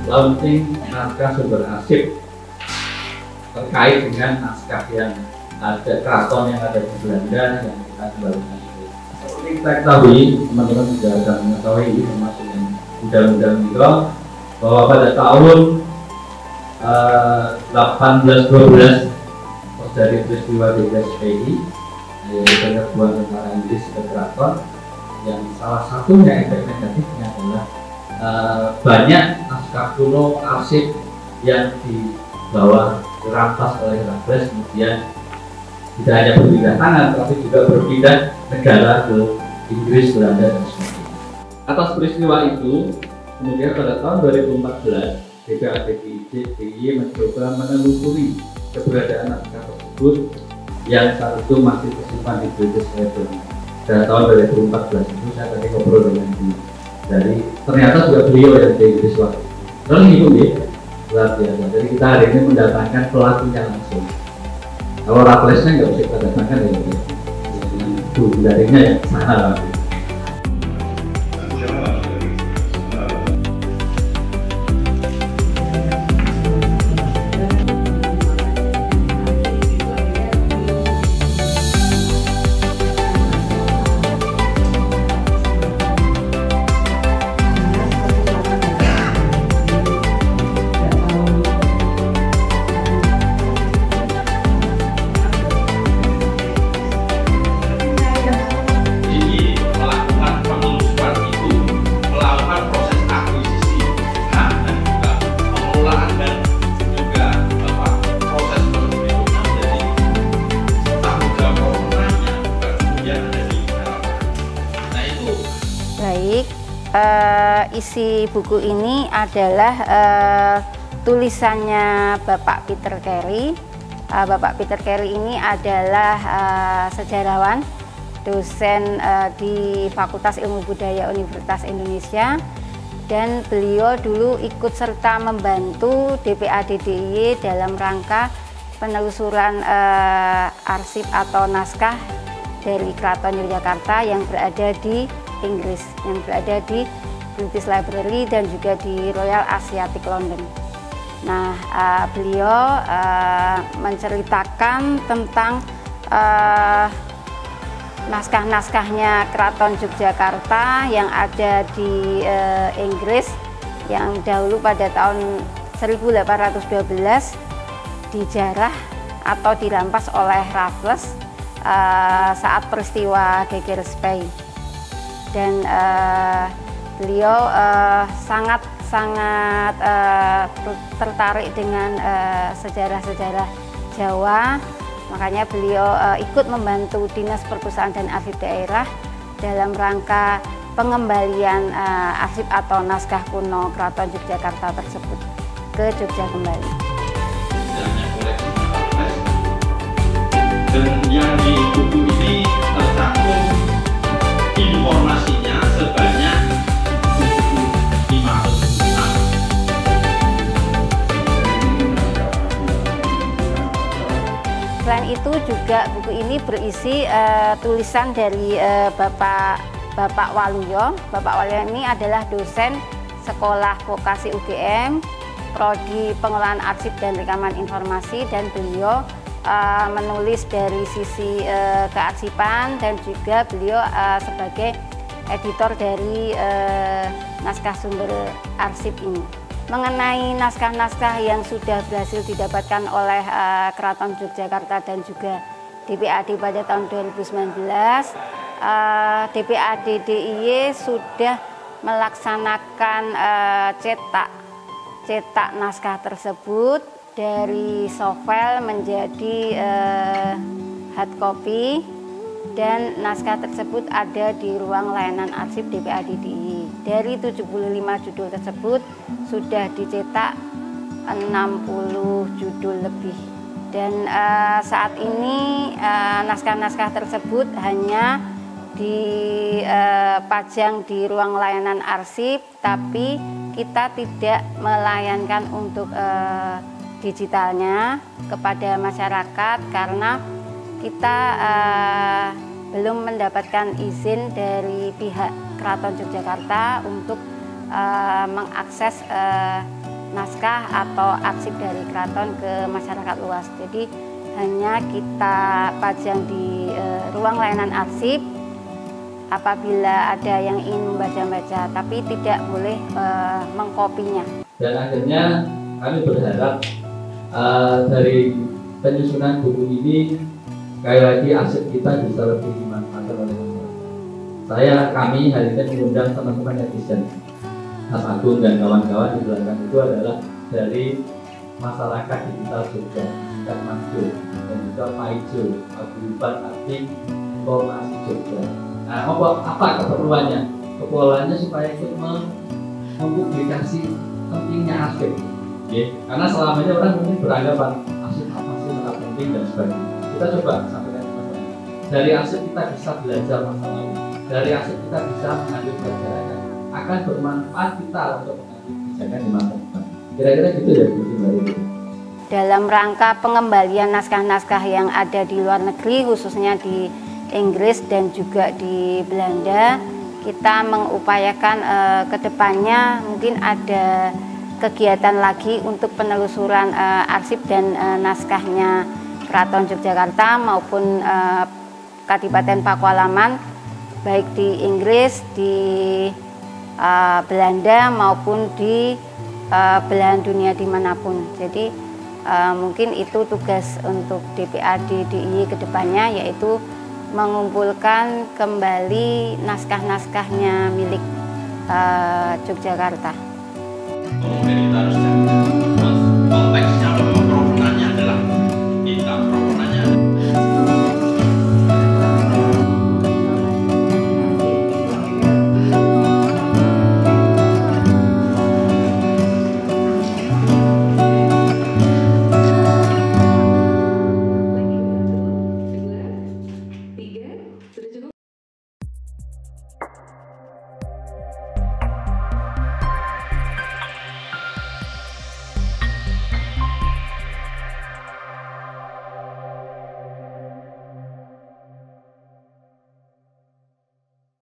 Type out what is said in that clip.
Launching naskah sumber arsip terkait dengan naskah yang ada keraton yang ada di Belanda yang kita kembalikan itu. Seperti kita ketahui, teman-teman juga sudah mengetahui termasuk yang undang-undang itu bahwa pada tahun 1812 dari peristiwa DPSPI yaitu penyerbuan tentara Inggris ke keraton, yang salah satunya efek negatifnya adalah banyak naskah kuno arsip yang dibawa dirampas oleh Raffles, kemudian tidak hanya berpindah tangan tapi juga berpindah negara ke Inggris, Belanda, dan sebagainya. Atas peristiwa itu, kemudian pada tahun 2014 DPA-DIY mencoba menelusuri keberadaan naskah tersebut yang saat itu masih tersimpan di British Library. Pada tahun 2014 itu saya tadi ngobrol dengan dia. Jadi ternyata juga beliau yang di Inggris waktu itu. Lalu ibu luar biasa. Jadi kita hari ini mendatangkan pelakunya langsung. Kalau Rafflesnya nggak bisa kita datangkan ya, dengan ibu darinya yang sana waktu itu. Isi buku ini adalah tulisannya Bapak Peter Carey. Bapak Peter Carey ini adalah sejarawan, dosen di Fakultas Ilmu Budaya Universitas Indonesia, dan beliau dulu ikut serta membantu DPA-DIY dalam rangka penelusuran arsip atau naskah dari Keraton Yogyakarta yang berada di Inggris, yang berada di British Library dan juga di Royal Asiatic London. Nah, beliau menceritakan tentang naskah-naskahnya Keraton Yogyakarta yang ada di Inggris yang dahulu pada tahun 1812 dijarah atau dirampas oleh Raffles saat peristiwa Geger Spey. Dan beliau sangat tertarik dengan sejarah-sejarah Jawa, makanya beliau ikut membantu Dinas Perpustakaan dan Arsip Daerah dalam rangka pengembalian arsip atau naskah kuno Keraton Yogyakarta tersebut ke Jogja kembali. Dan yang di buku ini tercantum informasinya sebanyak 75. Selain itu juga buku ini berisi tulisan dari Bapak Waluyo. Bapak Waluyo ini adalah dosen Sekolah Vokasi UGM, Prodi Pengelolaan Arsip dan Rekaman Informasi, dan beliau menulis dari sisi kearsipan dan juga beliau sebagai editor dari naskah sumber arsip ini. Mengenai naskah-naskah yang sudah berhasil didapatkan oleh Keraton Yogyakarta dan juga DPAD pada tahun 2019, DPA-DIY sudah melaksanakan cetak cetak naskah tersebut dari softfile menjadi hard copy, dan naskah tersebut ada di ruang layanan arsip DPA DIY. Dari 75 judul tersebut sudah dicetak 60 judul lebih, dan saat ini naskah-naskah tersebut hanya dipajang di ruang layanan arsip, tapi kita tidak melayankan untuk digitalnya kepada masyarakat karena kita belum mendapatkan izin dari pihak Keraton Yogyakarta untuk mengakses naskah atau arsip dari keraton ke masyarakat luas. Jadi hanya kita pajang di ruang layanan arsip apabila ada yang ingin membaca-baca, tapi tidak boleh mengkopinya. Dan akhirnya kami berharap dari penyusunan buku ini, sekali lagi arsip kita bisa lebih dimanfaatkan oleh masyarakat. Kami hari ini mengundang teman-teman netizen, Mas Agung dan kawan-kawan di belakang itu adalah dari masyarakat digital Jogja, Kak Manjo, dan juga Pak Ijo, Paguyuban Arti Informasi Jogja. Nah, apa keperluannya? Keperluannya supaya ikut mempublikasi pentingnya arsip. Karena selamanya orang mungkin beranggapan arsip apa sih, sangat penting dan sebagainya. Kita coba sampaikan teman-teman. Dari arsip kita bisa belajar masa lalu. Dari arsip kita bisa mengambil pelajaran akan bermanfaat kita untuk mengambil kebijakan di masa depan. Kira-kira gitu ya Bu Mbak. Dalam rangka pengembalian naskah-naskah yang ada di luar negeri, khususnya di Inggris dan juga di Belanda, kita mengupayakan kedepannya mungkin ada kegiatan lagi untuk penelusuran arsip dan naskahnya Keraton Yogyakarta maupun Kadipaten Pakualaman, baik di Inggris, di Belanda maupun di belahan dunia dimanapun. Jadi mungkin itu tugas untuk DPA DIY kedepannya, yaitu mengumpulkan kembali naskah-naskahnya milik Yogyakarta.